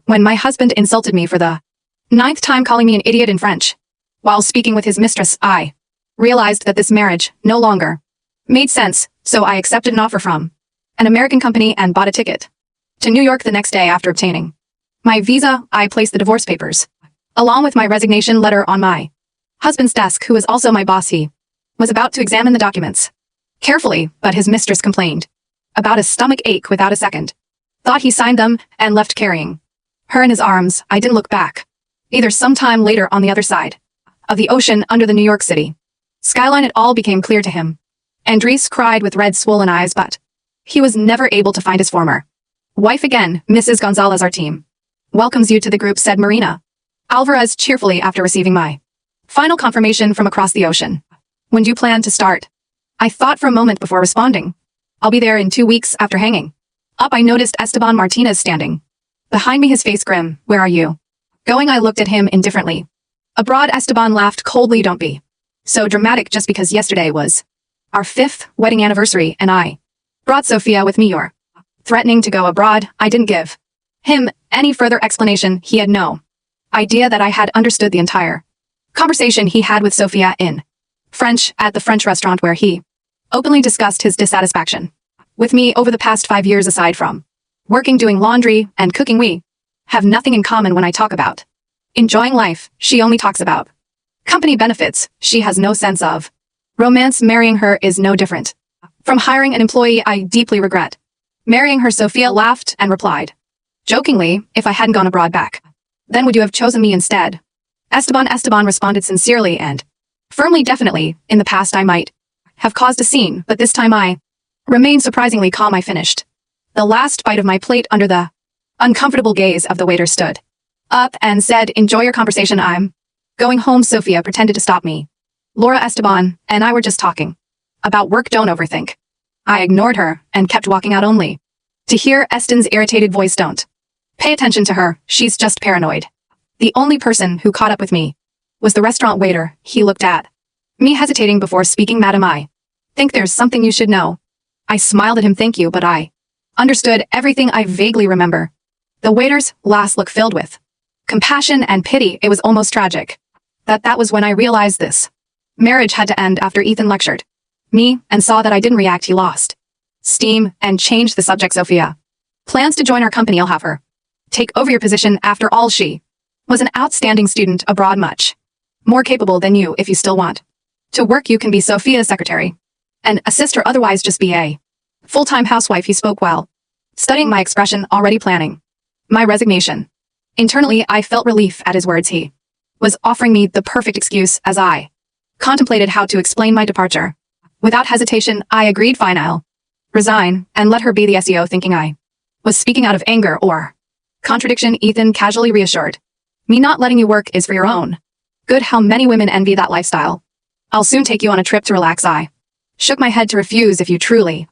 When my husband insulted me for the 9th time calling me an idiot in French, while speaking with his mistress, I realized that this marriage no longer made sense, so I accepted an offer from an American company and bought a ticket to New York the next day after obtaining my visa. I placed the divorce papers, along with my resignation letter, on my husband's desk, who was also my boss. He was about to examine the documents carefully, but his mistress complained about a stomach ache without a second thought. He signed them and left, carrying her in his arms. I didn't look back either. Sometime later, on the other side of the ocean, under the New York City skyline, it all became clear to him. Andres cried with red, swollen eyes, but he was never able to find his former wife again. Mrs. Gonzalez, our team welcomes you to the group, said Marina Alvarez cheerfully after receiving my final confirmation from across the ocean. When do you plan to start? I thought for a moment before responding. I'll be there in 2 weeks. After hanging up, I noticed Esteban Martinez standing behind me, his face grim. Where are you going? I looked at him indifferently. Abroad. Esteban laughed coldly. Don't be so dramatic. Just because yesterday was our 5th wedding anniversary and I brought Sophia with me, you're threatening to go abroad. I didn't give him any further explanation. He had no idea that I had understood the entire conversation he had with Sophia in French at the French restaurant, where he openly discussed his dissatisfaction with me over the past 5 years. Aside from working, doing laundry, and cooking, we have nothing in common. When I talk about enjoying life, she only talks about company benefits. She has no sense of romance. Marrying her is no different from hiring an employee. I deeply regret marrying her. Sophia laughed and replied jokingly, if I hadn't gone abroad back then, would you have chosen me instead? Esteban responded sincerely and firmly, definitely. In the past I might have caused a scene, but this time I remained surprisingly calm. I finished the last bite of my plate under the uncomfortable gaze of the waiter, stood up and said, enjoy your conversation. I'm going home. Sophia pretended to stop me. Laura, Esteban and I were just talking about work. Don't overthink. I ignored her and kept walking out, only to hear Eston's irritated voice. Don't pay attention to her. She's just paranoid. The only person who caught up with me was the restaurant waiter. He looked at me, hesitating before speaking. Madam, I think there's something you should know. I smiled at him. Thank you, but I understood everything. I vaguely remember the waiter's last look, filled with compassion and pity. It was almost tragic. That was when I realized this marriage had to end. After Ethan lectured me and saw that I didn't react, he lost steam and changed the subject. Sophia plans to join our company. I'll have her take over your position. After all, she was an outstanding student abroad, much more capable than you. If you still want to work, you can be Sophia's secretary and assist her. Otherwise, just be a full-time housewife. He spoke while studying my expression, already planning my resignation. Internally, I felt relief at his words. He was offering me the perfect excuse. As I contemplated how to explain my departure, without hesitation, I agreed. Fine, I'll resign and let her be the SEO, thinking I was speaking out of anger or contradiction. Ethan casually reassured me, not letting you work is for your own good. How many women envy that lifestyle? I'll soon take you on a trip to relax. I shook my head to refuse. If you truly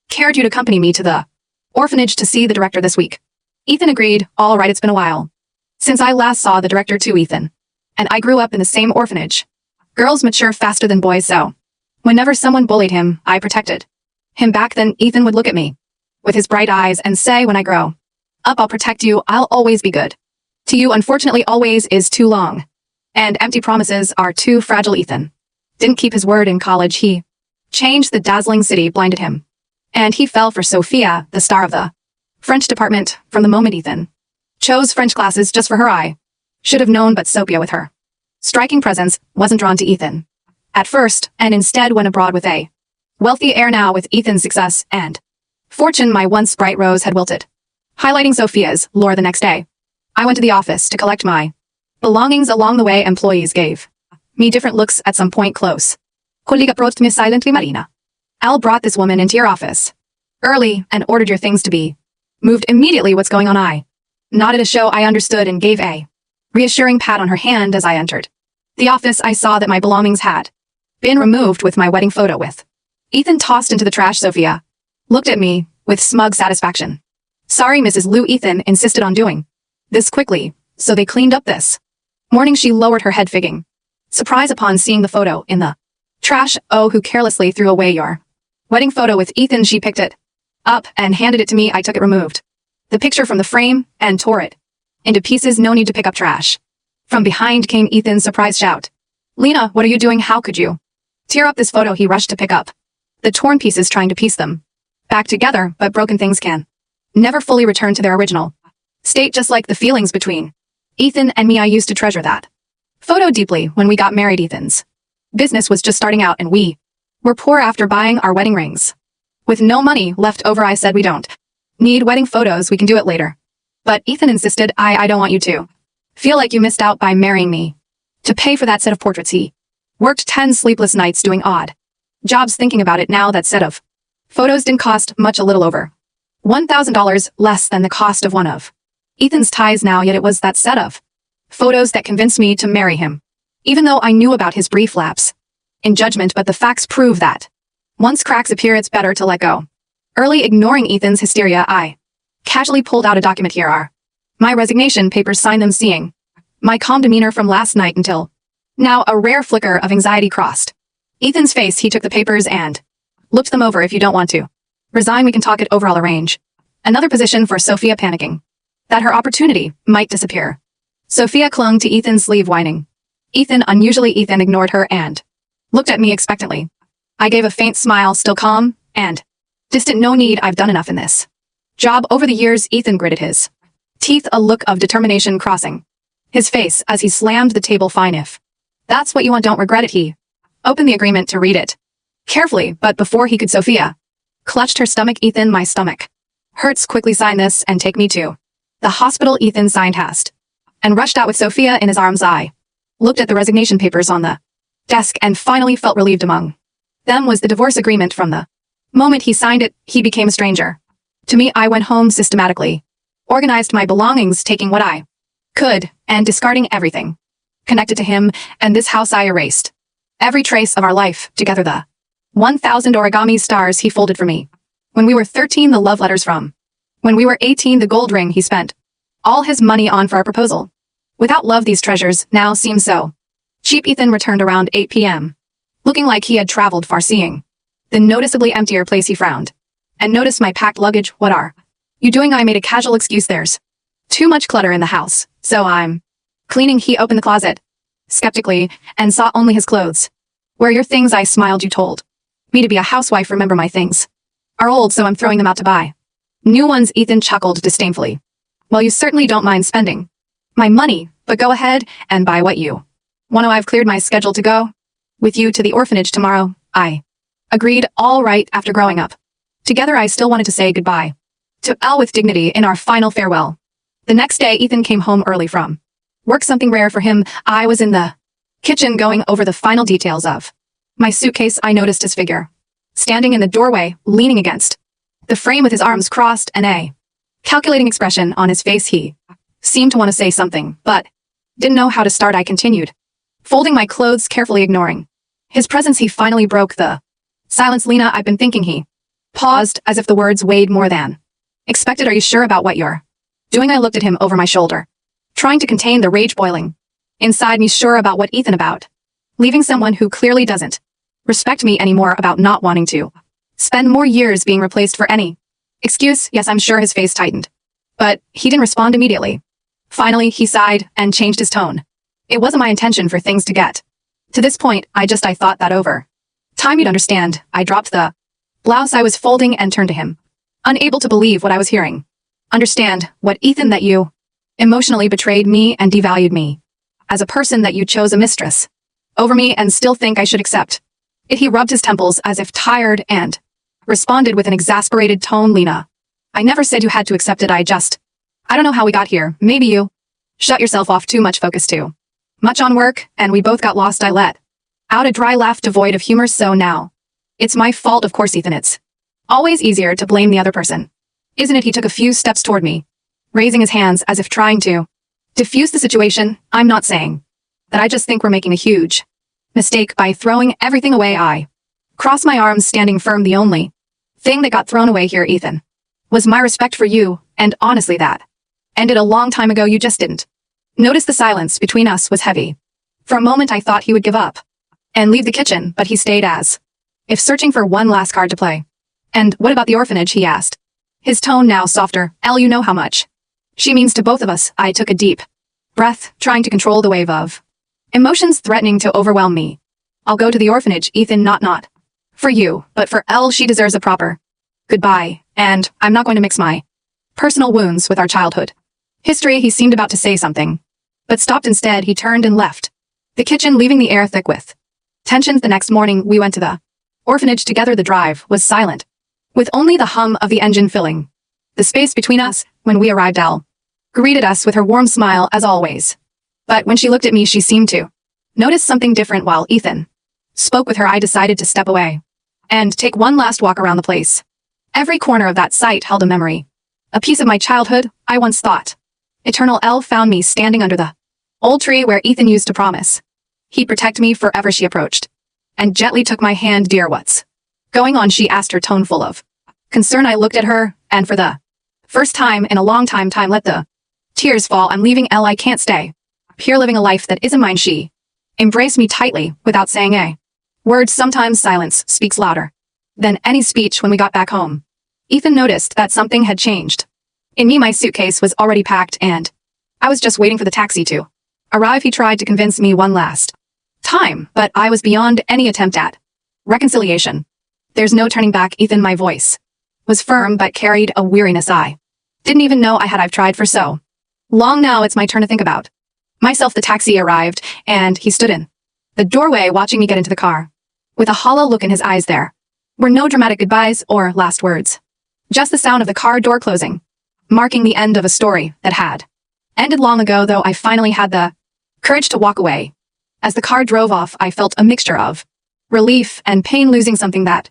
cared, you'd accompany me to the orphanage to see the director this week. Ethan agreed. All right, it's been a while since I last saw the director too. Ethan and I grew up in the same orphanage. Girls mature faster than boys, so whenever someone bullied him, I protected him back then. Ethan would look at me with his bright eyes and say, when I grow up, I'll protect you. I'll always be good to you. Unfortunately, always is too long, and empty promises are too fragile. Ethan didn't keep his word. In college, he changed. The dazzling city blinded him, and he fell for Sophia, the star of the French department. From the moment Ethan chose French classes just for her, I should have known, but Sophia, with her striking presence, wasn't drawn to Ethan at first, and instead went abroad with a wealthy heir. Now, with Ethan's success and fortune, my once bright rose had wilted, highlighting Sophia's lure. The next day, I went to the office to collect my belongings. Along the way, employees gave me different looks. At some point, close colleague approached me silently. Marina, Al brought this woman into your office early and ordered your things to be moved immediately. What's going on? I nodded, a show I understood, and gave a reassuring pat on her hand. As I entered the office, I saw that my belongings had been removed, with my wedding photo with Ethan tossed into the trash. Sophia looked at me with smug satisfaction. Sorry, Mrs. Liu. Ethan insisted on doing this quickly, so they cleaned up this morning. She lowered her head, figging surprise upon seeing the photo in the trash. Oh, who carelessly threw away your wedding photo with Ethan? She picked it up and handed it to me. I took it, removed the picture from the frame, and tore it Into pieces, no need to pick up trash. From behind came Ethan's surprised shout. Lena, what are you doing? How could you? Tear up this photo. He rushed to pick up the torn pieces, trying to piece them back together, but broken things can never fully return to their original state, just like the feelings between Ethan and me. I used to treasure that photo deeply when we got married. Ethan's business was just starting out and we were poor after buying our wedding rings. With no money left over, I said, we don't need wedding photos, we can do it later. But Ethan insisted. I don't want you to feel like you missed out by marrying me. To pay for that set of portraits, he worked 10 sleepless nights doing odd jobs. Thinking about it now, that set of photos didn't cost much, a little over $1,000 less than the cost of one of Ethan's ties now, yet it was that set of photos that convinced me to marry him. Even though I knew about his brief lapse in judgment, but the facts prove that once cracks appear, it's better to let go early. Ignoring Ethan's hysteria, I casually pulled out a document. Here are my resignation papers, sign them. Seeing my calm demeanor from last night until now, a rare flicker of anxiety crossed Ethan's face. He took the papers and looked them over. If you don't want to resign, we can talk it over. I'll arrange another position for Sophia. Panicking that her opportunity might disappear, Sophia clung to Ethan's sleeve, whining. Ethan ignored her and looked at me expectantly. I gave a faint smile, still calm and distant. No need, I've done enough in this job over the years. Ethan gritted his teeth, a look of determination crossing his face as he slammed the table. Fine, if that's what you want, don't regret it. He opened the agreement to read it carefully, but before he could, Sophia clutched her stomach. Ethan, my stomach hurts. Quickly sign this and take me to the hospital. Ethan signed fast and rushed out with Sophia in his arms. I looked at the resignation papers on the desk and finally felt relieved. Among them was the divorce agreement. From the moment he signed it, he became a stranger to me. I went home, systematically organized my belongings, taking what I could and discarding everything connected to him and this house. I erased every trace of our life together. The 1,000 origami stars he folded for me when we were 13, the love letters from when we were 18, the gold ring he spent all his money on for our proposal. Without love, these treasures now seem so cheap. Ethan returned around 8 p.m. looking like he had traveled far. Seeing the noticeably emptier place, he frowned and noticed my packed luggage. What are you doing? I made a casual excuse. There's too much clutter in the house, so I'm cleaning. He opened the closet skeptically and saw only his clothes. Where are your things? I smiled. You told me to be a housewife. Remember, my things are old, so I'm throwing them out to buy new ones. Ethan chuckled disdainfully. Well, you certainly don't mind spending my money, but go ahead and buy what you want to. I've cleared my schedule to go with you to the orphanage tomorrow. I agreed. All right. After growing up together, I still wanted to say goodbye to Elle with dignity in our final farewell. The next day, Ethan came home early from work, something rare for him. I was in the kitchen going over the final details of my suitcase. I noticed his figure standing in the doorway, leaning against the frame with his arms crossed and a calculating expression on his face. He seemed to want to say something, but didn't know how to start. I continued folding my clothes carefully, ignoring his presence. He finally broke the silence. Lena, I've been thinking. He paused as if the words weighed more than expected. Are you sure about what you're doing? I looked at him over my shoulder, trying to contain the rage boiling inside me. Sure about what, Ethan? About leaving someone who clearly doesn't respect me anymore, about not wanting to spend more years being replaced for any excuse. Yes, I'm sure. His face tightened, but he didn't respond immediately. Finally, he sighed and changed his tone. It wasn't my intention for things to get to this point. I thought that over time you'd understand. I dropped the blouse I was folding and turned to him, unable to believe what I was hearing. Understand what, Ethan? That you emotionally betrayed me and devalued me as a person, that you chose a mistress over me and still think I should accept it. He rubbed his temples as if tired and responded with an exasperated tone. Lena, I never said you had to accept it. I don't know how we got here. Maybe you shut yourself off too much, focus too much on work, and we both got lost. I let out a dry laugh devoid of humor. So now it's my fault. Of course, Ethan, it's always easier to blame the other person, isn't it? He took a few steps toward me, raising his hands as if trying to diffuse the situation. I'm not saying that. I just think we're making a huge mistake by throwing everything away. I crossed my arms, standing firm. The only thing that got thrown away here, Ethan, was my respect for you, and honestly that ended a long time ago. You just didn't notice. The silence between us was heavy. For a moment I thought he would give up and leave the kitchen, but he stayed, as if searching for one last card to play. And what about the orphanage? He asked, his tone now softer. Elle, you know how much she means to both of us. I took a deep breath, trying to control the wave of emotions threatening to overwhelm me. I'll go to the orphanage, Ethan, not for you, but for Elle. She deserves a proper goodbye, and I'm not going to mix my personal wounds with our childhood history. He seemed about to say something, but stopped instead. He turned and left the kitchen, leaving the air thick with tensions. The next morning, we went to the orphanage together. The drive was silent, with only the hum of the engine filling the space between us. When we arrived, Elle greeted us with her warm smile as always. But when she looked at me, she seemed to notice something different. While Ethan spoke with her, I decided to step away and take one last walk around the place. Every corner of that site held a memory, a piece of my childhood. I once thought eternal. Elle found me standing under the old tree where Ethan used to promise he'd protect me forever. She approached and gently took my hand. Dear, what's going on? She asked, her tone full of concern. I looked at her, and for the first time in a long time, let the tears fall. I'm leaving, Elle. I can't stay here living a life that isn't mine. She embraced me tightly without saying a word. Sometimes silence speaks louder than any speech. When we got back home, Ethan noticed that something had changed in me. My suitcase was already packed, and I was just waiting for the taxi to arrive. He tried to convince me one last time, but I was beyond any attempt at reconciliation. There's no turning back, Ethan. My voice was firm but carried a weariness I didn't even know I had. I've tried for so long now. It's my turn to think about myself. The taxi arrived, and he stood in the doorway watching me get into the car. With a hollow look in his eyes, there were no dramatic goodbyes or last words, just the sound of the car door closing, marking the end of a story that had ended long ago. Though I finally had the courage to walk away. As the car drove off, I felt a mixture of relief and pain. Losing something that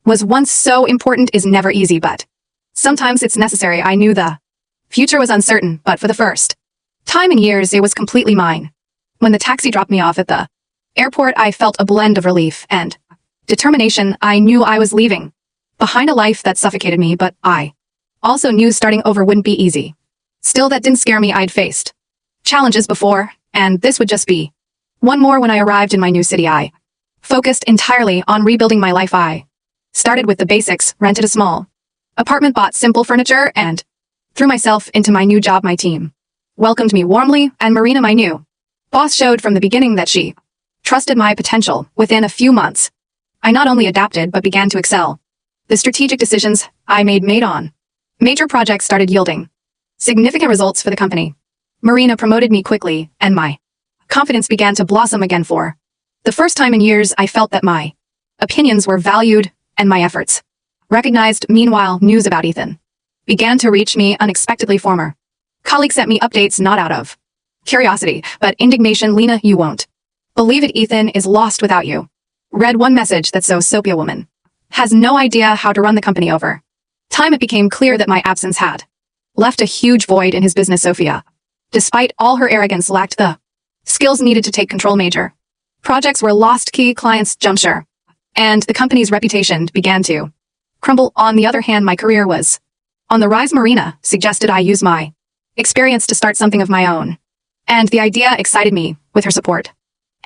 was once so important is never easy, but sometimes it's necessary. I knew the future was uncertain, but for the first time in years, it was completely mine. When the taxi dropped me off at the airport, I felt a blend of relief and determination. I knew I was leaving behind a life that suffocated me, but I also knew starting over wouldn't be easy. Still, that didn't scare me. I'd faced challenges before, and this would just be one more. When I arrived in my new city, I focused entirely on rebuilding my life. I started with the basics, rented a small apartment, bought simple furniture, and threw myself into my new job. My team welcomed me warmly, and Marina, my new boss, showed from the beginning that she trusted my potential. Within a few months, I not only adapted but began to excel. The strategic decisions I made on major projects started yielding significant results for the company. Marina promoted me quickly, and my confidence began to blossom again. For the first time in years, I felt that my opinions were valued and my efforts recognized. Meanwhile, news about Ethan began to reach me unexpectedly. Former colleagues sent me updates not out of curiosity, but indignation. Lena, you won't believe it. Ethan is lost without you. Read one message that so Sophia woman has no idea how to run the company. Over time, it became clear that my absence had left a huge void in his business. Sophia, despite all her arrogance, lacked the skills needed to take control. Major projects were lost, key clients jumped shore, and the company's reputation began to crumble. On the other hand, my career was on the rise. Marina suggested I use my experience to start something of my own, and the idea excited me. With her support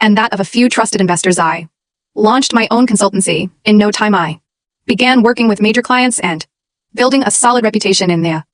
and that of a few trusted investors, I launched my own consultancy. In no time, I began working with major clients and building a solid reputation in the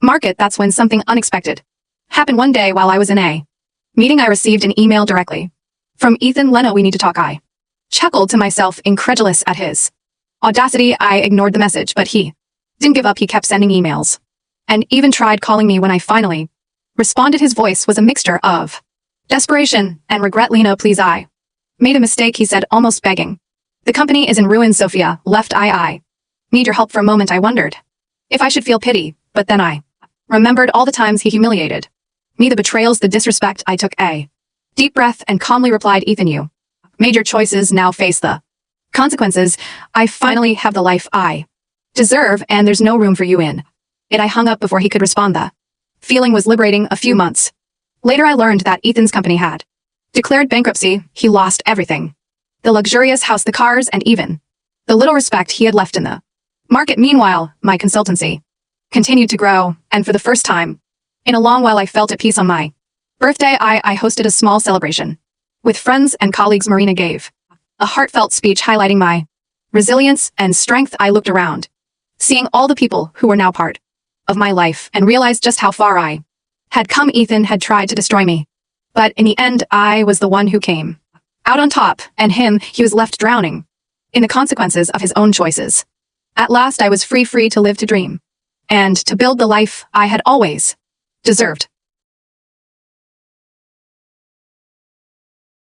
market. That's when something unexpected happened. One day, while I was in a meeting, I received an email directly from Ethan. Lena, we need to talk. I chuckled to myself, incredulous at his audacity. I ignored the message, but he didn't give up. He kept sending emails and even tried calling me. When I finally responded, his voice was a mixture of desperation and regret. Lena, please, I made a mistake, he said, almost begging. The company is in ruins. Sophia left. I need your help. For a moment, I wondered if I should feel pity, but then I remembered all the times he humiliated me, the betrayals, the disrespect. I took a deep breath and calmly replied, Ethan, you made your choices, now face the consequences. I finally have the life I deserve, and there's no room for you in it. I hung up before he could respond. The feeling was liberating. A few months later, I learned that Ethan's company had declared bankruptcy. He lost everything: the luxurious house, the cars, and even the little respect he had left in the market. Meanwhile, my consultancy continued to grow, and for the first time in a long while, I felt at peace. On my birthday, I hosted a small celebration with friends and colleagues. Marina gave a heartfelt speech highlighting my resilience and strength. I looked around, seeing all the people who were now part of my life, and realized just how far I Had come, Ethan had tried to destroy me. But in the end, I was the one who came out on top, and him, he was left drowning in the consequences of his own choices. At last I was free to live, to dream, and to build the life I had always deserved.